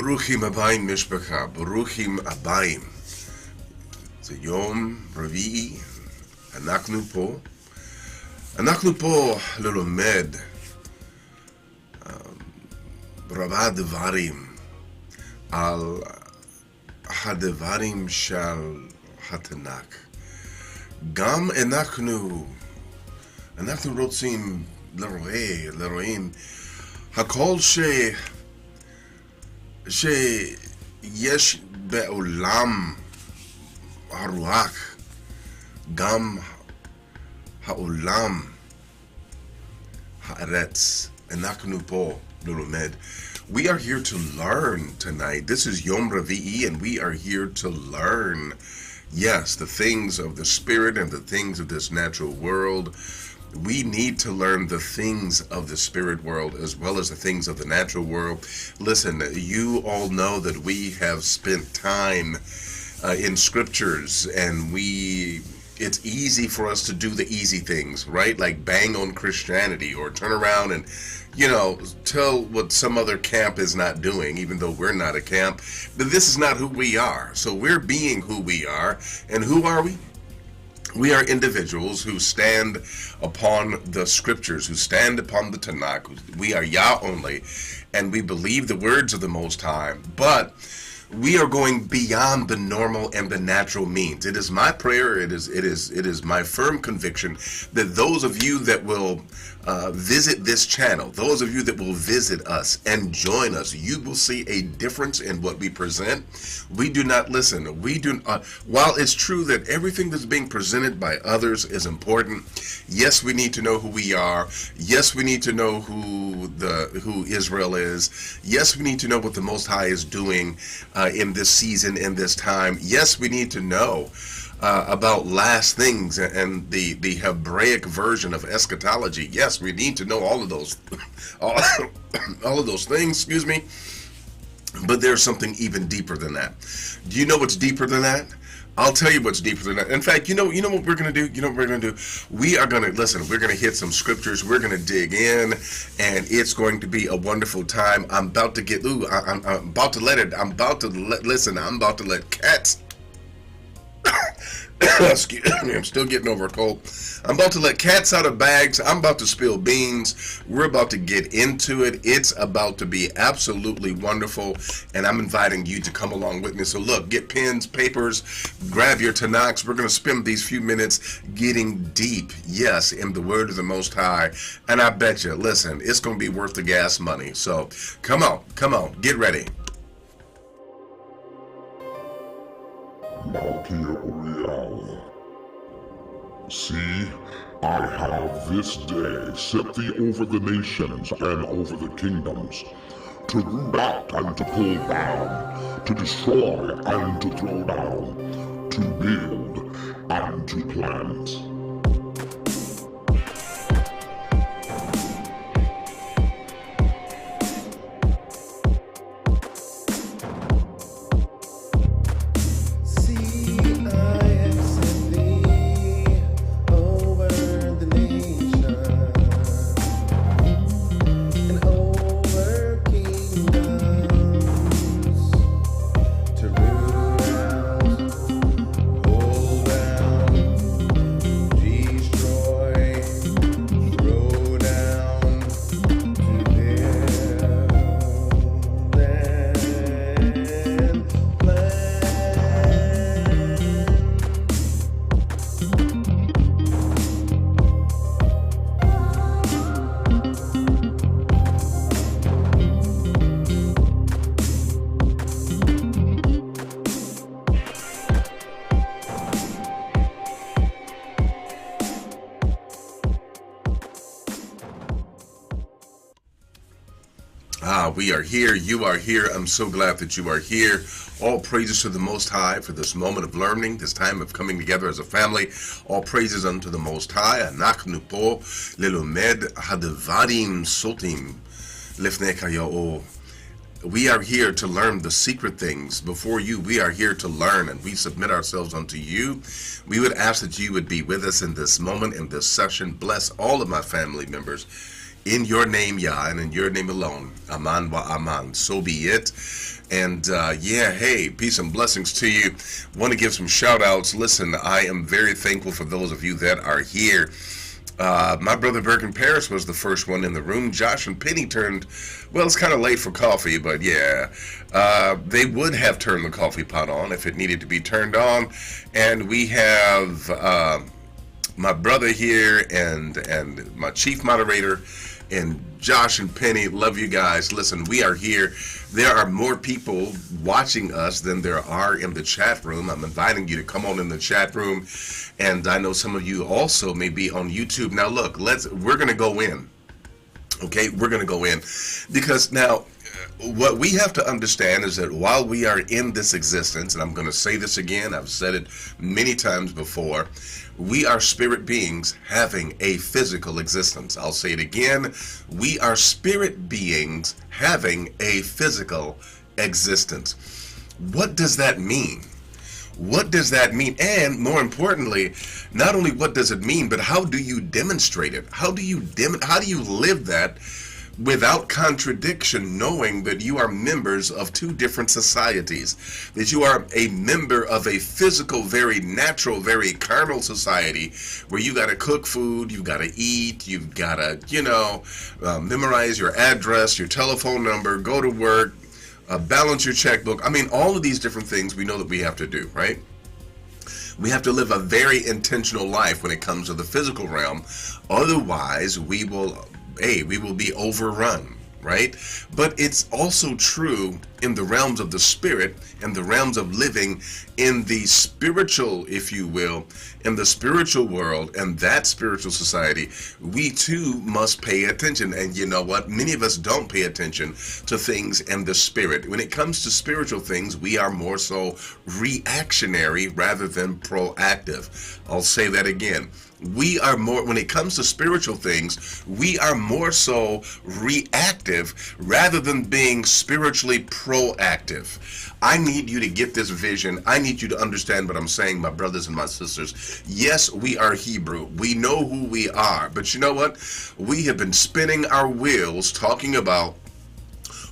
Bruchim Abayim Mishpacha, Bruchim Abayim. זה יום רביעי, אנחנו פה ללומד רבה דברים על הדברים של התנ"ך. גם אנחנו רוצים לרואים הכל שיש בעולם הרוח, גם העולם הארץ. אנחנו פה ללומד. We are here to learn tonight. This is Yom Ravi'i, and we are here to learn. Yes, the things of the spirit and the things of this natural world. We need to learn the things of the spirit world as well as the things of the natural world. Listen, you all know that we have spent time in scriptures, and it's easy for us to do the easy things, right? Like bang on Christianity or turn around and, tell what some other camp is not doing, even though we're not a camp. But this is not who we are. So we're being who we are. And who are we? We are individuals who stand upon the scriptures, who stand upon the Tanakh. We are Yah only, and we believe the words of the Most High. But we are going beyond the normal and the natural means. It is my prayer, it is my firm conviction that those of you that will visit this channel, those of you that will visit us and join us, you will see a difference in what we present. We do not listen. While it's true that everything that's being presented by others is important, yes, we need to know who we are. Yes, we need to know who Israel is. Yes, we need to know what the Most High is doing in this season, in this time. Yes, we need to know about last things and the Hebraic version of eschatology. Yes, we need to know all of those, all of those things. Excuse me. But there's something even deeper than that. Do you know what's deeper than that? I'll tell you what's deeper than that. In fact, you know what we're going to do? You know what we're going to do? We are going to, listen, we're going to hit some scriptures. We're going to dig in, and it's going to be a wonderful time. I'm about to get, I'm about to let cats, excuse me, I'm still getting over a cold. I'm about to let cats out of bags. I'm about to spill beans. We're about to get into it. It's about to be absolutely wonderful, and I'm inviting you to come along with me. So look, get pens, papers, grab your Tanakhs. We're going to spend these few minutes getting deep, yes, in the word of the Most High. And I bet you, listen, it's going to be worth the gas money. So come on, get ready. See, I have this day set thee over the nations and over the kingdoms, to root out and to pull down, to destroy and to throw down, to build and to plant. We are here. You are here. I'm so glad that you are here. All praises to the Most High for this moment of learning, this time of coming together as a family. All praises unto the Most High. Anachnu po lelomed hadvarim sotim lifnei kayao. We are here to learn the secret things before you. We are here to learn, and we submit ourselves unto you. We would ask that you would be with us in this moment, in this session. Bless all of my family members. In your name, Yah, and in your name alone. Aman wa aman. So be it. And yeah, hey, peace and blessings to you. Want to give some shout outs. Listen, I am very thankful for those of you that are here. My brother Bergen Paris was the first one in the room. Josh and Penny turned, well, it's kind of late for coffee, but yeah, they would have turned the coffee pot on if it needed to be turned on. And we have my brother here and my chief moderator and Josh and Penny. Love you guys. Listen, we are here. There are more people watching us than there are in the chat room. I'm inviting you to come on in the chat room, and I know some of you also may be on YouTube. Now look, we're going to go in. Okay, we're going to go in because now what we have to understand is that while we are in this existence, and I'm going to say this again, I've said it many times before, we are spirit beings having a physical existence. I'll say it again. We are spirit beings having a physical existence. What does that mean? What does that mean? And more importantly, not only what does it mean, but how do you demonstrate it? How do you live that without contradiction, knowing that you are members of two different societies, that you are a member of a physical, very natural, very carnal society where you got to cook food, you got to eat, you've got to, memorize your address, your telephone number, go to work, balance your checkbook. I mean, all of these different things we know that we have to do, right? We have to live a very intentional life when it comes to the physical realm. Otherwise, we will be overrun, right? But it's also true in the realms of the spirit and the realms of living in the spiritual, if you will, in the spiritual world and that spiritual society. We too must pay attention. And you know what? Many of us don't pay attention to things in the spirit. When it comes to spiritual things, we are more so reactionary rather than proactive. I'll say that again. We are more, when it comes to spiritual things, we are more so reactive rather than being spiritually proactive. I need you to get this vision. I need you to understand what I'm saying, my brothers and my sisters. Yes, we are Hebrew. We know who we are. But you know what? We have been spinning our wheels talking about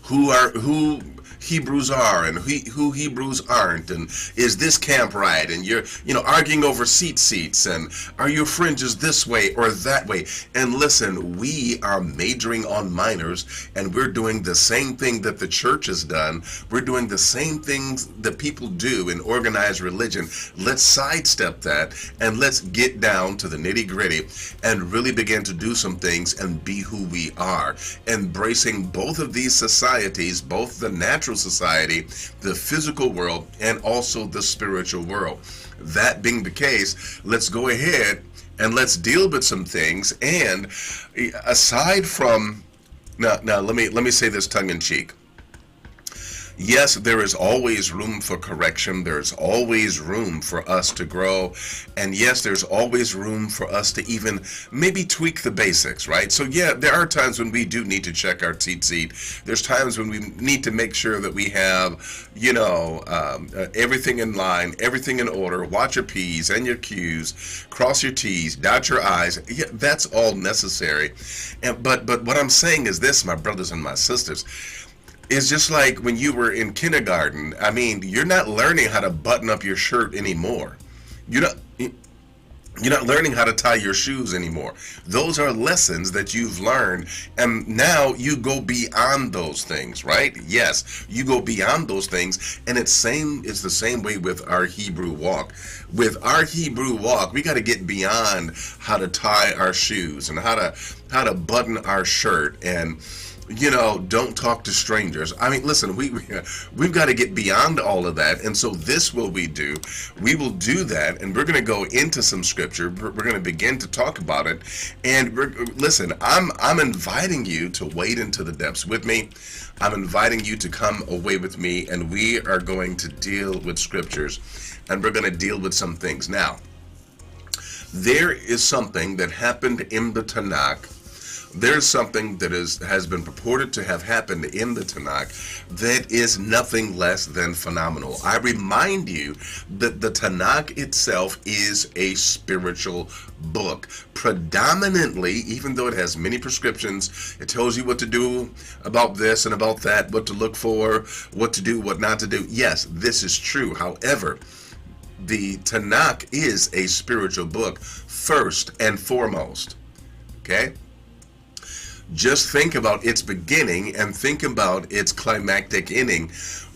who Hebrews are and who Hebrews aren't, and is this camp right, and you're arguing over seats, and are your fringes this way or that way. And listen, we are majoring on minors, and we're doing the same thing that the church has done. We're doing the same things that people do in organized religion. Let's sidestep that and let's get down to the nitty-gritty and really begin to do some things and be who we are, embracing both of these societies, both the natural society, the physical world, and also the spiritual world. That being the case, let's go ahead and let's deal with some things. And aside from now let me say this tongue in cheek. Yes, there is always room for correction. There's always room for us to grow. And yes, there's always room for us to even maybe tweak the basics, right? So yeah, there are times when we do need to check our tzitzit. There's times when we need to make sure that we have, everything in line, everything in order. Watch your P's and your Q's, cross your T's, dot your I's. Yeah, that's all necessary. But what I'm saying is this, my brothers and my sisters. It's just like when you were in kindergarten. I mean, you're not learning how to button up your shirt anymore. You're not learning how to tie your shoes anymore. Those are lessons that you've learned, and now you go beyond those things, right? Yes, you go beyond those things, and it's the same way with our Hebrew walk. With our Hebrew walk, we got to get beyond how to tie our shoes and how to button our shirt and don't talk to strangers. I mean, listen, we've got to get beyond all of that. And so this will we do. We will do that, and we're going to go into some scripture. We're going to begin to talk about it. And listen, I'm inviting you to wade into the depths with me. I'm inviting you to come away with me, and we are going to deal with scriptures, and we're going to deal with some things. Now, there is something that happened in the Tanakh. There's something that has been purported to have happened in the Tanakh that is nothing less than phenomenal. I remind you that the Tanakh itself is a spiritual book. predominantly, even though it has many prescriptions, it tells you what to do about this and about that, what to look for, what to do, what not to do. Yes, this is true. However, the Tanakh is a spiritual book first and foremost. Okay? Just think about its beginning and think about its climactic ending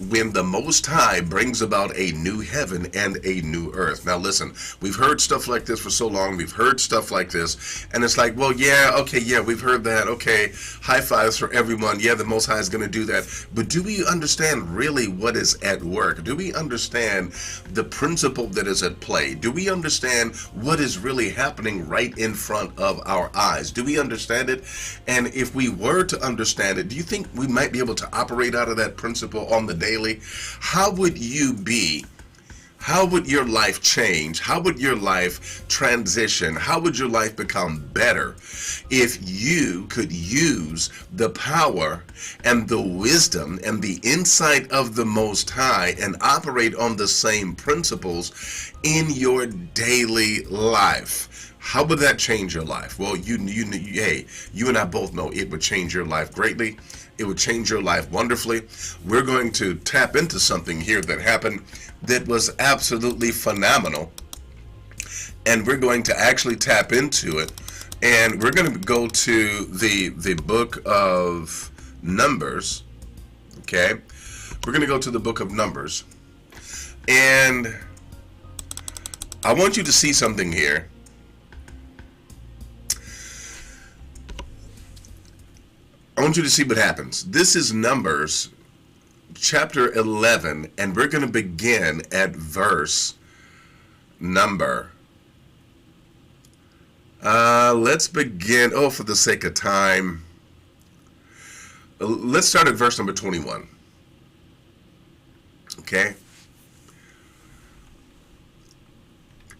when the Most High brings about a new heaven and a new earth. Now listen, we've heard stuff like this for so long. We've heard stuff like this, and it's like, well, yeah, okay, yeah, we've heard that. Okay, high fives for everyone. Yeah, the Most High is going to do that. But do we understand really what is at work? Do we understand the principle that is at play? Do we understand what is really happening right in front of our eyes? Do we understand it? And if we were to understand it, do you think we might be able to operate out of that principle on the daily? How would you be? How would your life change? How would your life transition? How would your life become better if you could use the power and the wisdom and the insight of the Most High and operate on the same principles in your daily life? How would that change your life? Well, hey, you and I both know it would change your life greatly. It would change your life wonderfully. We're going to tap into something here that happened that was absolutely phenomenal. And we're going to actually tap into it. And we're going to go to the book of Numbers. Okay? We're going to go to the book of Numbers. And I want you to see something here. I want you to see what happens. This is Numbers chapter 11, and we're going to begin at verse number. Let's begin, for the sake of time, let's start at verse number 21. Okay?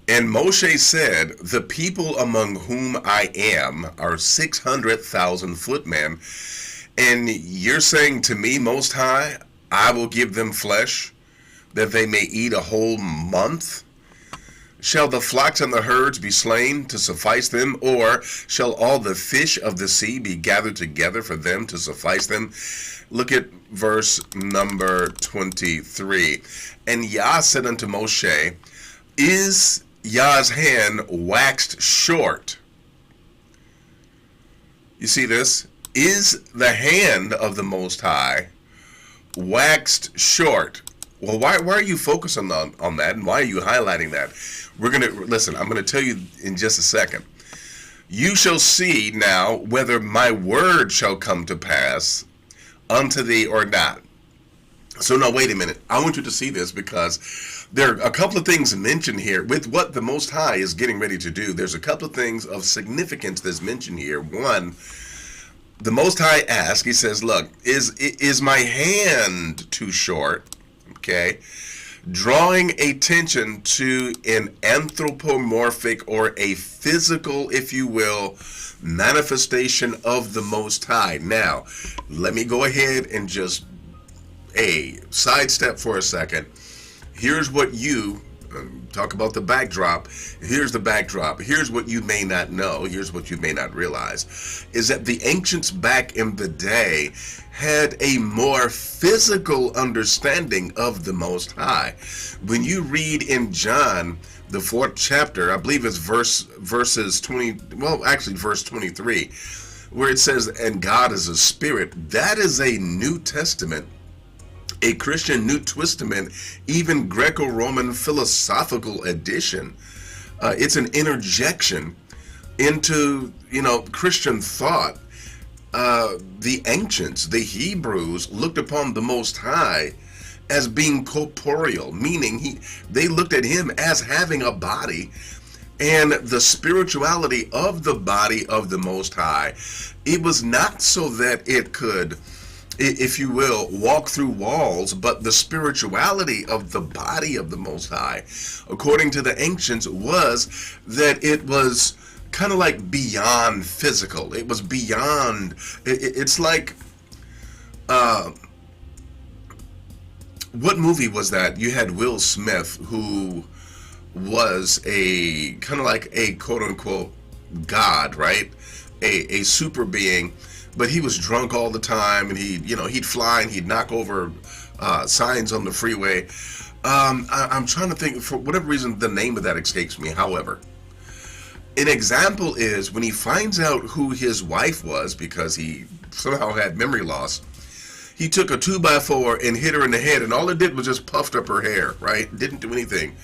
And Moshe said, the people among whom I am are 600,000 footmen, and you're saying to me, Most High, I will give them flesh, that they may eat a whole month? Shall the flocks and the herds be slain to suffice them, or shall all the fish of the sea be gathered together for them to suffice them? Look at verse number 23. And Yah said unto Moshe, is Yah's hand waxed short? You see this? Is the hand of the Most High waxed short? Well, why are you focusing on that, and why are you highlighting that? We're going to, listen, I'm going to tell you in just a second. You shall see now whether my word shall come to pass unto thee or not. So now wait a minute. I want you to see this because there are a couple of things mentioned here with what the Most High is getting ready to do. There's a couple of things of significance that's mentioned here. One, the Most High asks, he says, look, is my hand too short? Okay. Drawing attention to an anthropomorphic or a physical, if you will, manifestation of the Most High. Now, let me go ahead and just sidestep for a second. Here's what you talk about the backdrop. Here's the backdrop. Here's what you may not know. Here's what you may not realize is that the ancients back in the day had a more physical understanding of the Most High. When you read in John, the 4th chapter, I believe it's verses 20, well, actually verse 23, where it says, and God is a spirit. That is a New Testament, a Christian New Testament, even Greco-Roman philosophical edition. It's an interjection into, Christian thought. The ancients, the Hebrews, looked upon the Most High as being corporeal, meaning they looked at him as having a body, and the spirituality of the body of the Most High, it was not so that it could, if you will, walk through walls, but the spirituality of the body of the Most High, according to the ancients, was that it was kind of like beyond physical. It was beyond, it's like, what movie was that? You had Will Smith, who was a kind of like a quote unquote God, right? A super being, but he was drunk all the time, and he'd fly and he'd knock over signs on the freeway. I'm trying to think, for whatever reason, the name of that escapes me. However, an example is when he finds out who his wife was because he somehow had memory loss. He took a 2x4 and hit her in the head, and all it did was just puffed up her hair, right? Didn't do anything.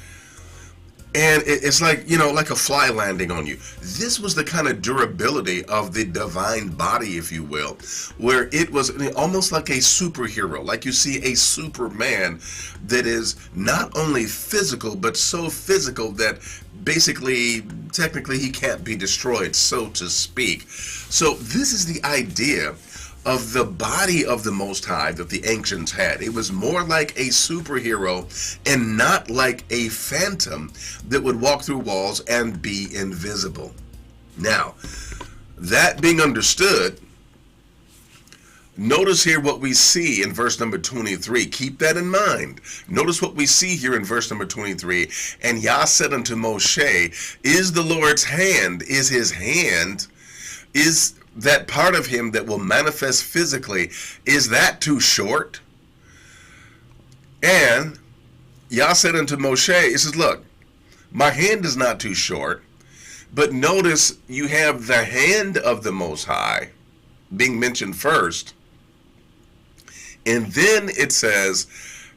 And it's like, like a fly landing on you. This was the kind of durability of the divine body, if you will, where it was almost like a superhero, like you see a Superman that is not only physical, but so physical that basically, technically, he can't be destroyed, so to speak. So this is the idea of the body of the Most High that the ancients had. It was more like a superhero and not like a phantom that would walk through walls and be invisible. Now, that being understood, notice here what we see in verse number 23. Keep that in mind. Notice what we see here in verse number 23. And Yah said unto Moshe, is the Lord's hand, is his hand, is that part of him that will manifest physically, is that too short? And Yah said unto Moshe, he says, look, my hand is not too short, but notice you have the hand of the Most High being mentioned first. And then it says,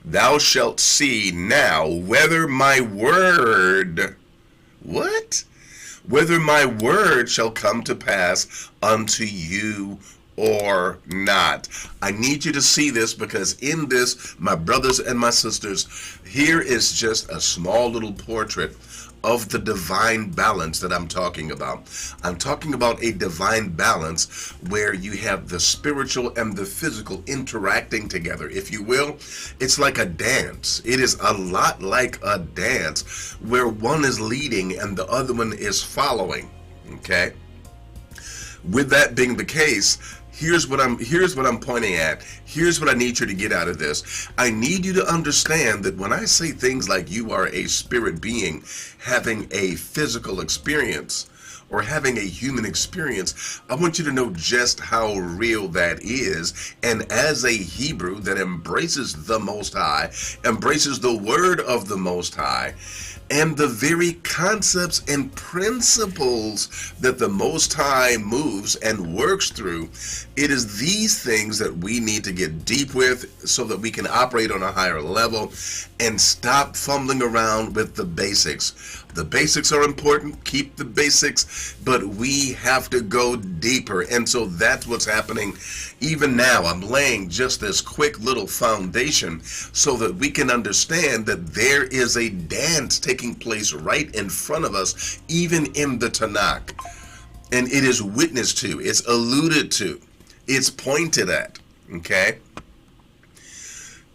thou shalt see now whether my word, what? Whether my word shall come to pass unto you or not. I need you to see this, because in this, my brothers and my sisters, here is just a small little portrait of the divine balance that I'm talking about. I'm talking about a divine balance where you have the spiritual and the physical interacting together, if you will. It's like a dance. It is a lot like a dance where one is leading and the other one is following. Okay? With that being the case, here's what I'm pointing at. Here's what I need you to get out of this. I need you to understand that when I say things like you are a spirit being having a physical experience or having a human experience, I want you to know just how real that is. And as a Hebrew that embraces the Most High, embraces the word of the Most High, and the very concepts and principles that the Most High moves and works through, it is these things that we need to get deep with so that we can operate on a higher level and stop fumbling around with the basics. The basics are important, keep the basics, but we have to go deeper. And so that's what's happening even now. I'm laying just this quick little foundation so that we can understand that there is a dance taking place right in front of us, even in the Tanakh. And it is witnessed to, it's alluded to, it's pointed at, okay?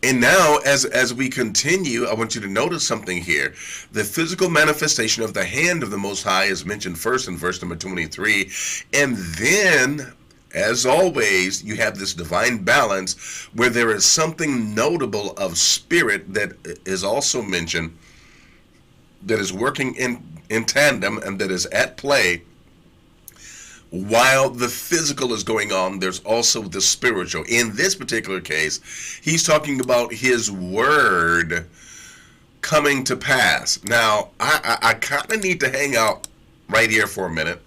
And now, as we continue, I want you to notice something here. The physical manifestation of the hand of the Most High is mentioned first in verse number 23. And then, as always, you have this divine balance where there is something notable of spirit that is also mentioned, that is working in tandem and that is at play. While the physical is going on, there's also the spiritual. In this particular case, he's talking about his word coming to pass. Now, I kind of need to hang out right here for a minute,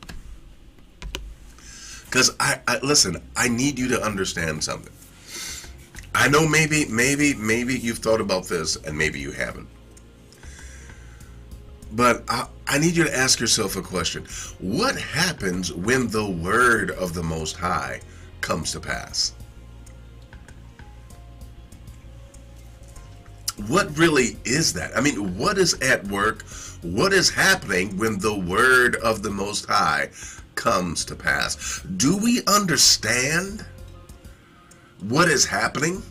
because listen, I need you to understand something. I know maybe you've thought about this and maybe you haven't. But I need you to ask yourself a question. What happens when the word of the Most High comes to pass? What really is that? I mean, what is at work? What is happening when the word of the Most High comes to pass? Do we understand what is happening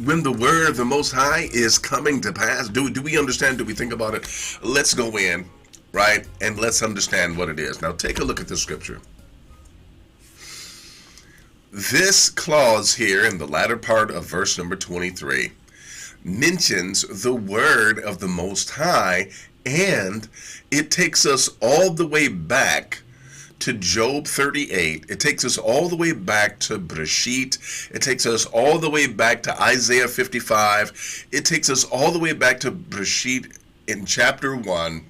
when the word of the Most High is coming to pass? Do we understand? Do we think about it? Let's go in, right? And let's understand what it is. Now take a look at the scripture. This clause here in the latter part of verse number 23 mentions the word of the Most High And it takes us all the way back to Job 38. It takes us all the way back to Breshit. It takes us all the way back to Isaiah 55. It takes us all the way back to Breshit in chapter 1.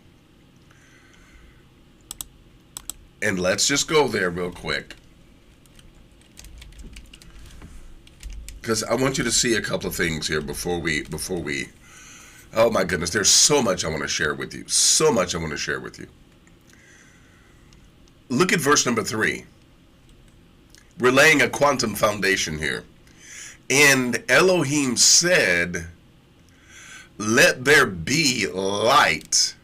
And let's just go there real quick, because I want you to see a couple of things here before we oh my goodness, there's so much I want to share with you. So much I want to share with you. Look at verse number 3. We're laying a quantum foundation here. And Elohim said, let there be light.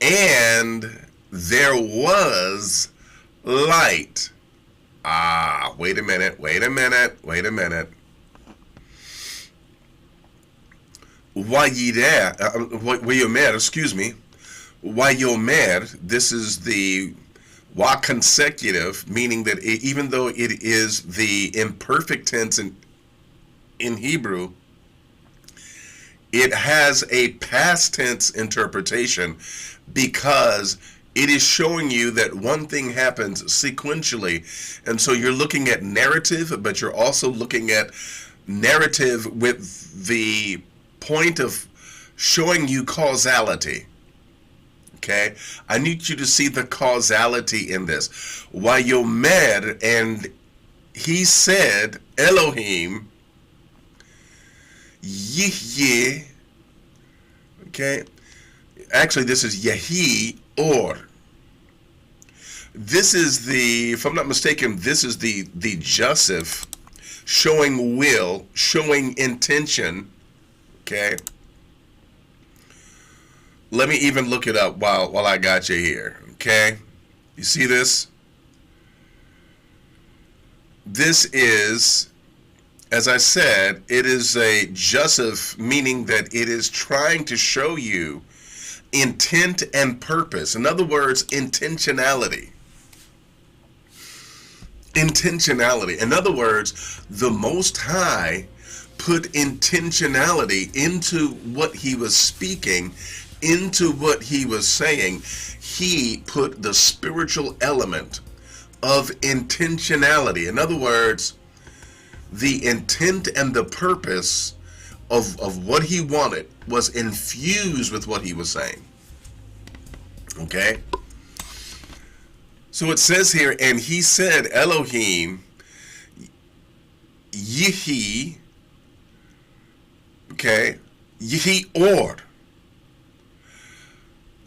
And there was light. Wait a minute. Wayomer, excuse me. Wayomer, this is the wa consecutive, meaning that even though it is the imperfect tense in Hebrew, it has a past tense interpretation, because it is showing you that one thing happens sequentially. And so you're looking at narrative, but you're also looking at narrative with the point of showing you causality. Okay? I need you to see the causality in this. Wayomer, and he said, Elohim, Yihye, okay? Actually, this is Yehi Or. This is the, if I'm not mistaken, this is the Joseph showing will, showing intention, okay? Let me even look it up while I got you here, okay? You see this? This is, as I said, it is a Joseph, meaning that it is trying to show you intent and purpose. In other words, intentionality. Intentionality. In other words, the Most High put intentionality into what he was speaking, into what he was saying. He put the spiritual element of intentionality. In other words, the intent and the purpose of what he wanted was infused with what he was saying. Okay? So it says here, and he said, Elohim, Yihi, okay, Yihi Or.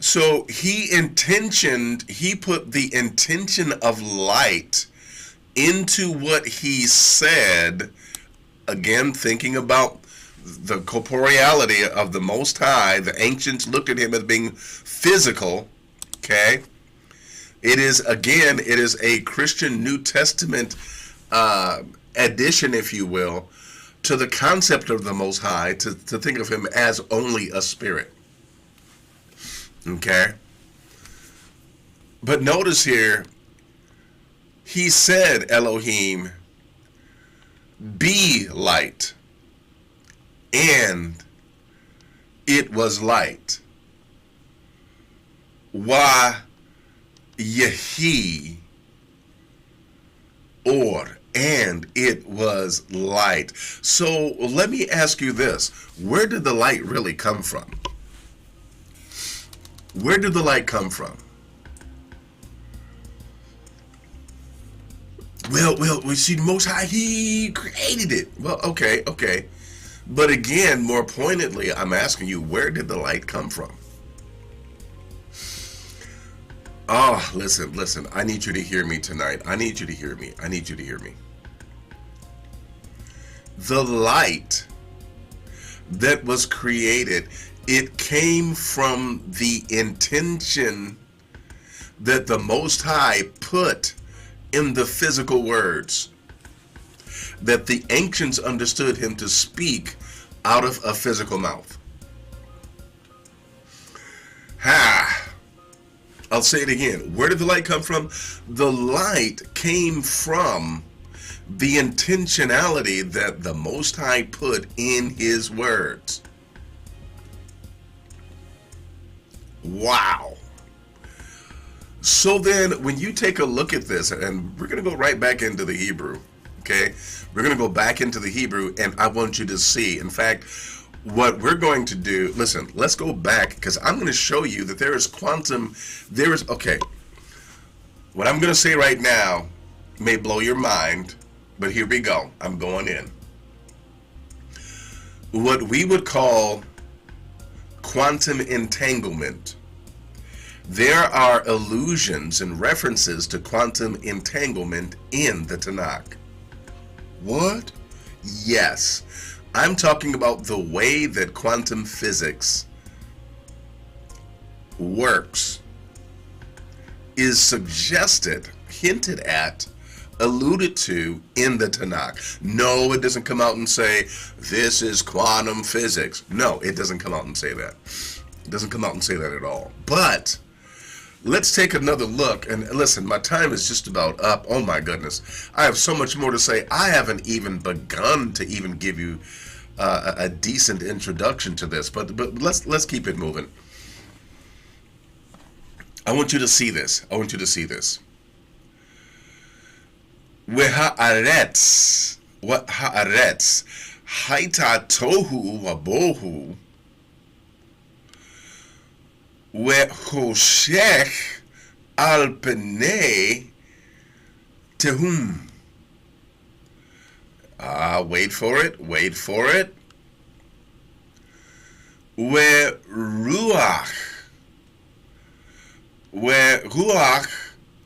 So he put the intention of light into what he said, again, thinking about the corporeality of the Most High. The ancients looked at him as being physical, okay? It is a Christian New Testament addition, if you will, to the concept of the Most High, to think of him as only a spirit, okay? But notice here, he said, Elohim, be light, and it was light. Wa Yehi Or, and it was light. So let me ask you this. Where did the light really come from? Where did the light come from? Well, we see the Most High, he created it. Well, okay. But again, more pointedly, I'm asking you, where did the light come from? Oh, listen. I need you to hear me tonight. I need you to hear me. The light that was created, it came from the intention that the Most High put in the physical words, that the ancients understood him to speak out of a physical mouth. I'll say it again. Where did the light come from? The light came from the intentionality that the Most High put in his words. Wow. So then when you take a look at this, and we're going to go right back into the Hebrew, okay? We're going to go back into the Hebrew, and I want you to see. In fact, what we're going to do, listen, let's go back, because I'm going to show you that okay, what I'm going to say right now may blow your mind, but here we go. I'm going in. What we would call quantum entanglement. There are allusions and references to quantum entanglement in the Tanakh. What? Yes. I'm talking about the way that quantum physics works is suggested, hinted at, alluded to in the Tanakh. No, it doesn't come out and say, this is quantum physics. No, it doesn't come out and say that. It doesn't come out and say that at all. But let's take another look. And listen, my time is just about up. Oh my goodness. I have so much more to say. I haven't even begun to even give you a decent introduction to this. But let's keep it moving. I want you to see this. I want you to see this. Ha'aretz haita tohu wabohu Wehoshech al penei tehum. Wait for it. Ruach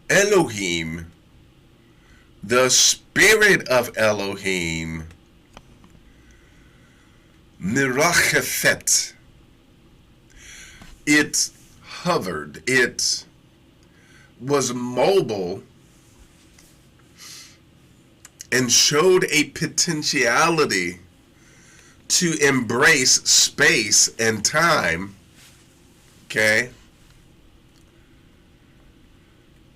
Elohim, the Spirit of Elohim, mirachefet. It hovered. It was mobile and showed a potentiality to embrace space and time. Okay?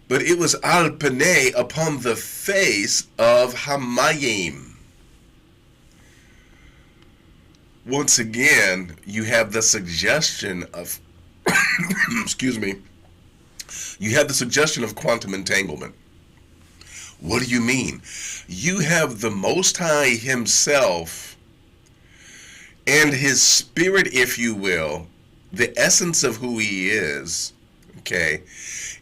But it was al panei, upon the face of Hamayim. Once again, you have the suggestion of excuse me, you have the suggestion of quantum entanglement. What do you mean? You have the Most High himself and his spirit, if you will, the essence of who he is, okay,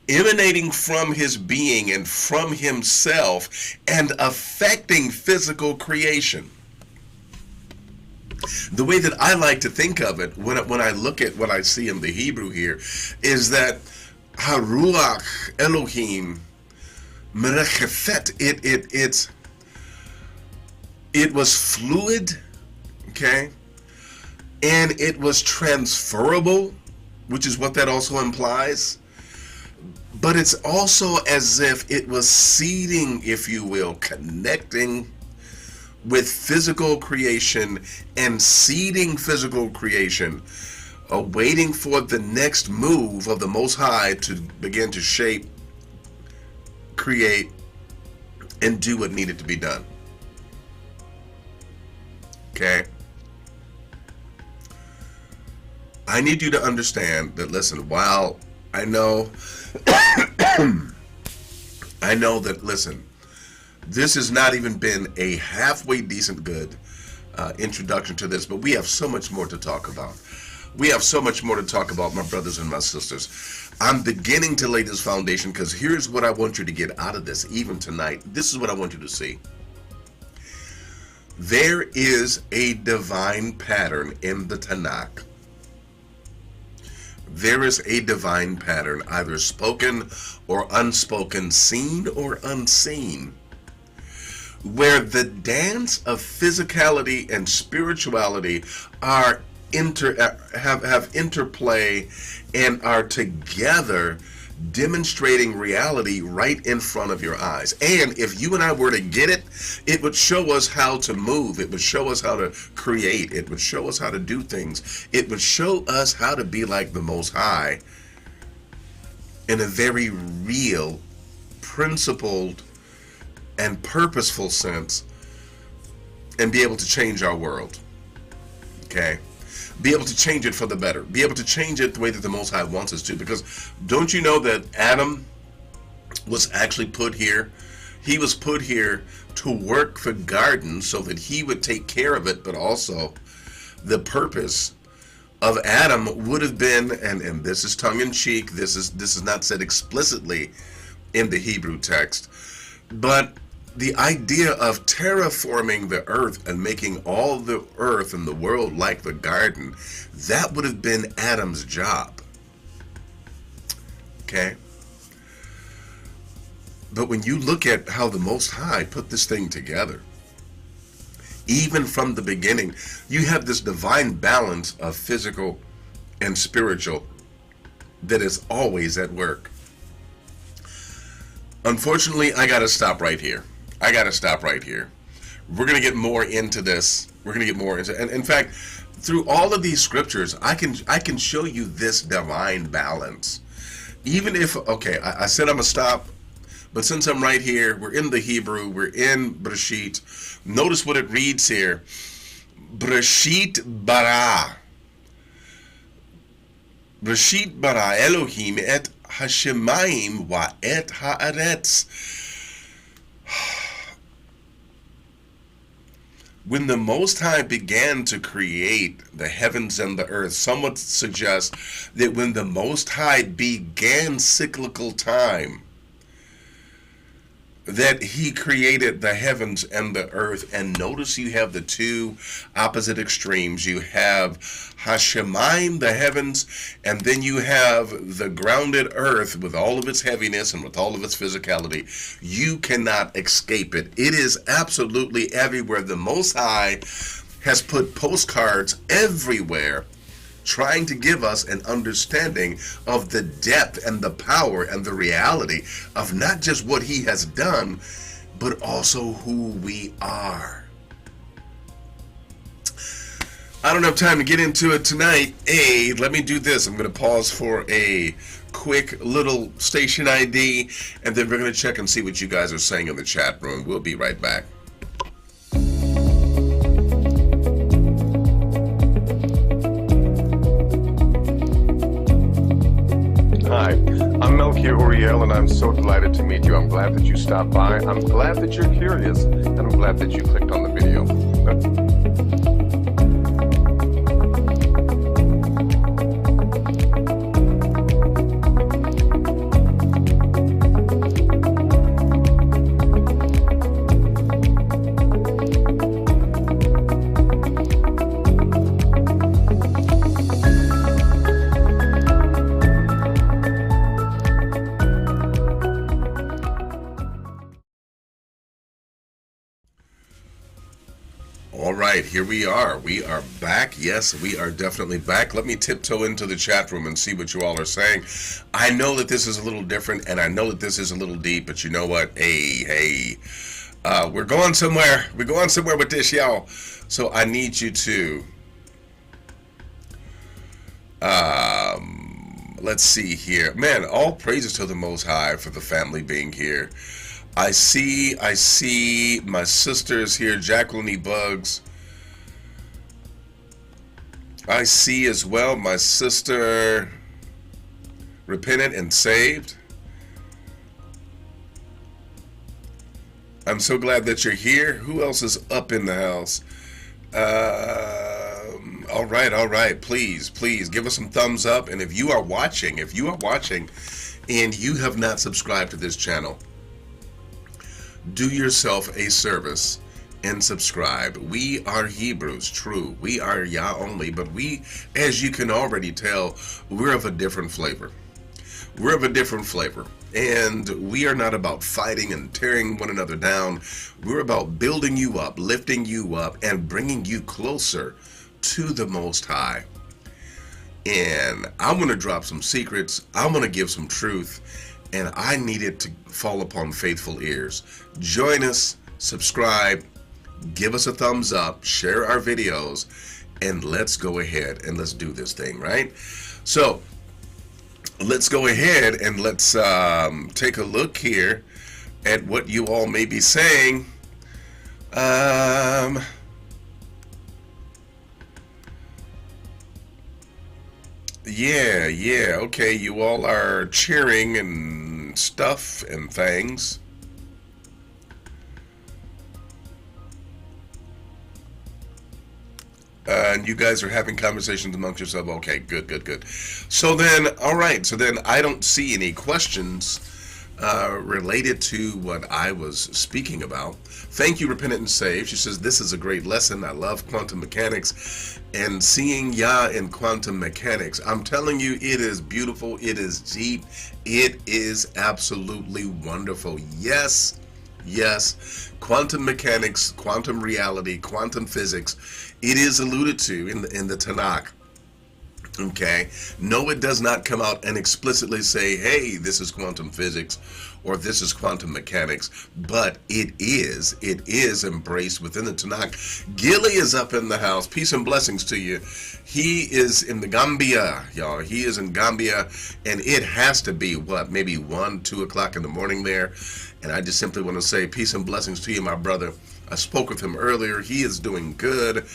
emanating from his being and from himself and affecting physical creation. The way that I like to think of it, when I look at what I see in the Hebrew here, is that Haruach Elohim Merechefet, it was fluid, okay, and it was transferable, which is what that also implies. But it's also as if it was seeding, if you will, connecting with physical creation and seeding physical creation, waiting for the next move of the Most High to begin to shape, create, and do what needed to be done. Okay? I need you to understand that, listen, while I know listen, this has not even been a halfway decent good introduction to this, but we have so much more to talk about. We have so much more to talk about, my brothers and my sisters. I'm beginning to lay this foundation because here's what I want you to get out of this, even tonight. This is what I want you to see. There is a divine pattern in the Tanakh. There is a divine pattern, either spoken or unspoken, seen or unseen, where the dance of physicality and spirituality are have interplay and are together, demonstrating reality right in front of your eyes. And if you and I were to get it, it would show us how to move. It would show us how to create. It would show us how to do things. It would show us how to be like the Most High in a very real, principled, and purposeful sense, and be able to change our world. Okay? be able to change it for the better, be able to change it the way that the Most High wants us to. Because don't you know that Adam was actually put here? He was put here to work the garden so that he would take care of it, but also the purpose of Adam would have been, and this is tongue-in-cheek, this is not said explicitly in the Hebrew text, but the idea of terraforming the earth and making all the earth and the world like the garden, that would have been Adam's job. Okay? But when you look at how the Most High put this thing together, even from the beginning, you have this divine balance of physical and spiritual that is always at work. Unfortunately, I got to stop right here. We're going to get more into this. And in fact, through all of these scriptures, I can show you this divine balance. Even if, okay, I said I'm going to stop, but since I'm right here, we're in the Hebrew, we're in Breshit. Notice what it reads here. Breshit bara. Breshit bara Elohim et hashemayim wa et haaretz. When the Most High began to create the heavens and the earth, some would suggest that when the Most High began cyclical time, that he created the heavens and the earth. And notice you have the two opposite extremes. You have Hashemayim, the heavens, and then you have the grounded earth with all of its heaviness and with all of its physicality. You cannot escape it. It is absolutely everywhere. The Most High has put postcards everywhere, trying to give us an understanding of the depth and the power and the reality of not just what he has done, but also who we are. I don't have time to get into it tonight. Let me do this. I'm going to pause for a quick little station ID, and then we're going to check and see what you guys are saying in the chat room. We'll be right back. Hi, I'm Melchior Uriel, and I'm so delighted to meet you. I'm glad that you stopped by. I'm glad that you're curious, and I'm glad that you clicked on the video. All right, here we are. We are back. Yes, we are definitely back. Let me tiptoe into the chat room and see what you all are saying. I know that this is a little different, and I know that this is a little deep, but you know what? Hey, we're going somewhere. We're going somewhere with this, y'all. So I need you to, let's see here. Man, all praises to the Most High for the family being here. I see my sisters here, Jacqueline E. Bugs. I see as well my sister, Repentant and Saved. I'm so glad that you're here. Who else is up in the house? All right. Please give us some thumbs up. And if you are watching and you have not subscribed to this channel, do yourself a service and subscribe. We are Hebrews, true. We are Yah only, but we, as you can already tell, we're of a different flavor. We're of a different flavor. And we are not about fighting and tearing one another down. We're about building you up, lifting you up, and bringing you closer to the Most High. And I'm going to drop some secrets. I'm going to give some truth. And I need it to fall upon faithful ears. Join us, subscribe, give us a thumbs up, share our videos, and let's go ahead and let's do this thing, right? So let's go ahead and let's take a look here at what you all may be saying. Yeah, yeah. Okay, you all are cheering and stuff and things. And you guys are having conversations amongst yourself. Okay, good, good, good. So then, all right. So then, I don't see any questions related to what I was speaking about. Thank you, Repentant and Saved. She says, this is a great lesson. I love quantum mechanics and seeing Yah in quantum mechanics. I'm telling you, it is beautiful. It is deep. It is absolutely wonderful. Yes, yes. Quantum mechanics, quantum reality, quantum physics. It is alluded to in the Tanakh. Okay. No, it does not come out and explicitly say, hey, this is quantum physics or this is quantum mechanics, but it is embraced within the Tanakh. Gilly is up in the house. Peace and blessings to you. He is in the Gambia, y'all. He is in Gambia, and it has to be, what, maybe 1, 2 o'clock in the morning there. And I just simply want to say peace and blessings to you, my brother. I spoke with him earlier. He is doing good.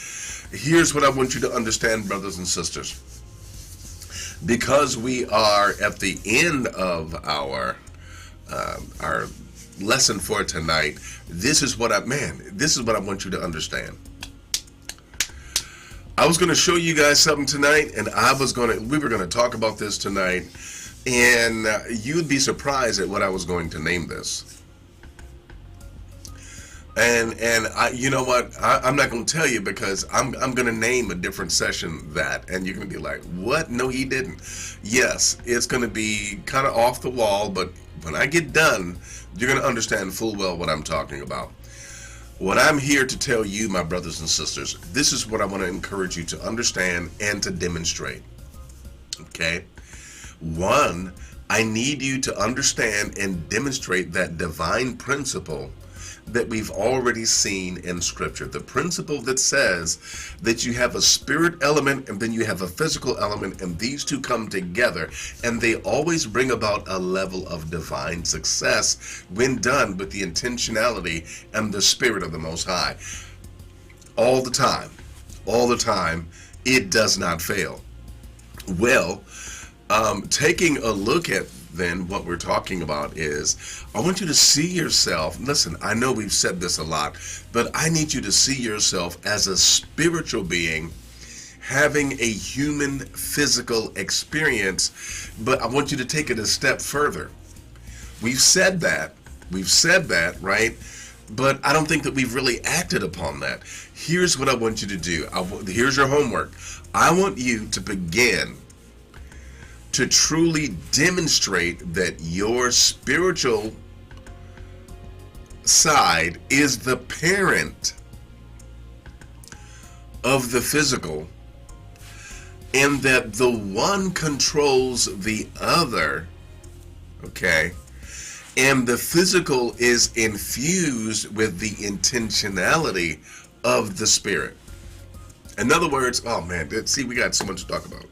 Here's what I want you to understand, brothers and sisters. Because we are at the end of our lesson for tonight, this is what I want you to understand. I was going to show you guys something tonight, and we were going to talk about this tonight, and you'd be surprised at what I was going to name this. And I, you know what? I'm not going to tell you because I'm going to name a different session that, and you're going to be like, what? No, he didn't. Yes, it's going to be kind of off the wall, but when I get done, you're going to understand full well what I'm talking about. What I'm here to tell you, my brothers and sisters, this is what I want to encourage you to understand and to demonstrate. Okay? One, I need you to understand and demonstrate that divine principle that we've already seen in Scripture. The principle that says that you have a spirit element and then you have a physical element, and these two come together, and they always bring about a level of divine success when done with the intentionality and the spirit of the Most High. All the time, it does not fail. Well, taking a look at then what we're talking about is, I want you to see yourself, listen, I know we've said this a lot, but I need you to see yourself as a spiritual being having a human physical experience, but I want you to take it a step further. We've said that, right? But I don't think that we've really acted upon that. Here's what I want you to do. Here's your homework. I want you to begin to truly demonstrate that your spiritual side is the parent of the physical, and that the one controls the other, okay? And the physical is infused with the intentionality of the spirit. In other words, oh man, see, we got so much to talk about.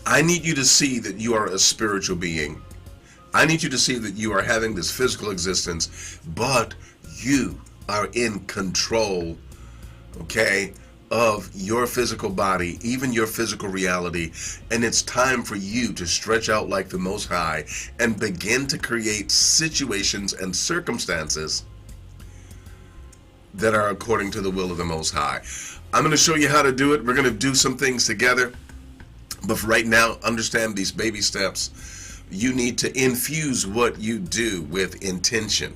I need you to see that you are a spiritual being. I need you to see that you are having this physical existence, but you are in control, okay, of your physical body, even your physical reality. And it's time for you to stretch out like the Most High and begin to create situations and circumstances that are according to the will of the Most High. I'm going to show you how to do it. We're going to do some things together. But for right now, understand these baby steps. You need to infuse what you do with intention.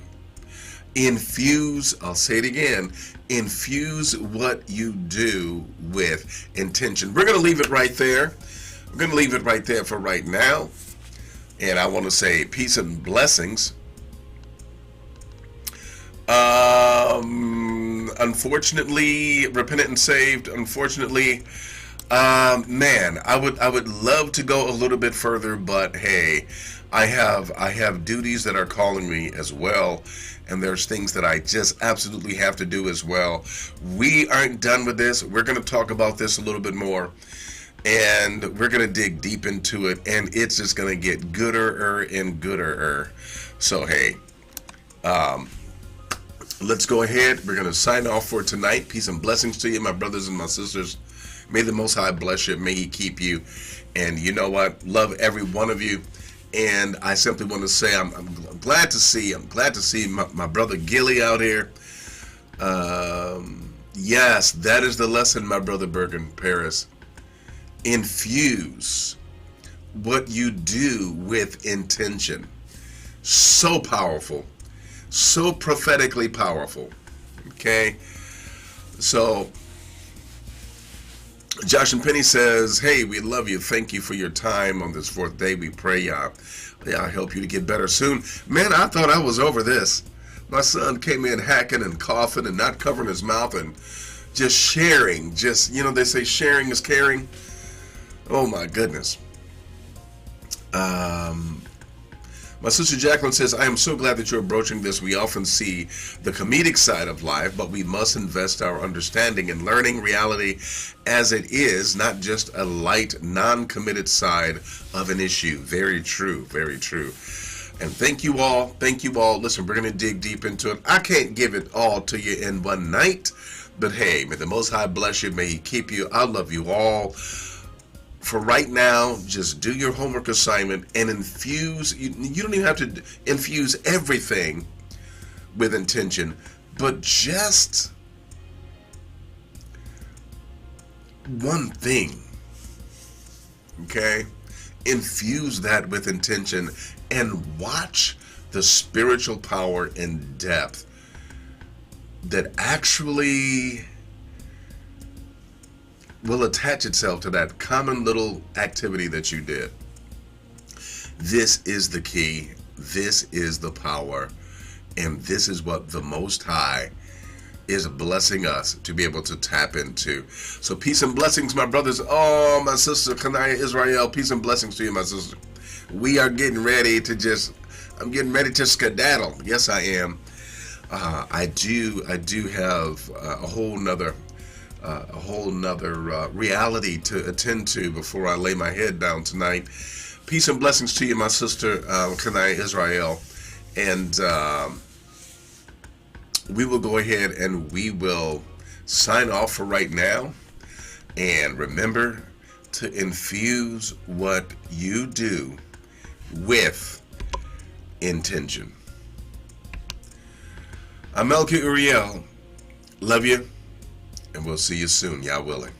Infuse, I'll say it again, infuse what you do with intention. We're going to leave it right there. We're going to leave it right there for right now. And I want to say peace and blessings. Unfortunately, Repentant and Saved, unfortunately, man, I would love to go a little bit further, but hey, I have duties that are calling me as well, and there's things that I just absolutely have to do as well. We aren't done with this. We're going to talk about this a little bit more, and we're going to dig deep into it, and it's just going to get gooder and gooder. So hey, let's go ahead. We're going to sign off for tonight. Peace and blessings to you, my brothers and my sisters. May the Most High bless you. May He keep you. And you know what? Love every one of you. And I simply want to say I'm glad to see. I'm glad to see my brother Gilly out here. Yes, that is the lesson, my brother Bergen Paris. Infuse what you do with intention. So powerful. So prophetically powerful. Okay? So, Josh and Penny says, hey, we love you. Thank you for your time on this fourth day. We pray Yah help you to get better soon. Man, I thought I was over this. My son came in hacking and coughing and not covering his mouth and just sharing. Just, they say sharing is caring. Oh, my goodness. My sister Jacqueline says, I am so glad that you're broaching this. We often see the comedic side of life, but we must invest our understanding in learning reality as it is, not just a light, non-committed side of an issue. Very true, very true. And thank you all. Thank you all. Listen, we're going to dig deep into it. I can't give it all to you in one night, but hey, may the Most High bless you. May He keep you. I love you all. For right now, just do your homework assignment and infuse. You don't even have to infuse everything with intention, but just one thing. Okay? Infuse that with intention and watch the spiritual power and depth that actually will attach itself to that common little activity that you did. This is the key. This is the power. And this is what the Most High is blessing us to be able to tap into. So peace and blessings, my brothers. Oh, my sister, Kanaya Israel, peace and blessings to you, my sister. We are getting ready to I'm getting ready to skedaddle. Yes, I am. I do have a whole nother reality to attend to before I lay my head down tonight. Peace and blessings to you, my sister, Kanaya Israel. And we will go ahead and we will sign off for right now. And remember to infuse what you do with intention. I'm Melky Uriel. Love you. And we'll see you soon, Yah willing.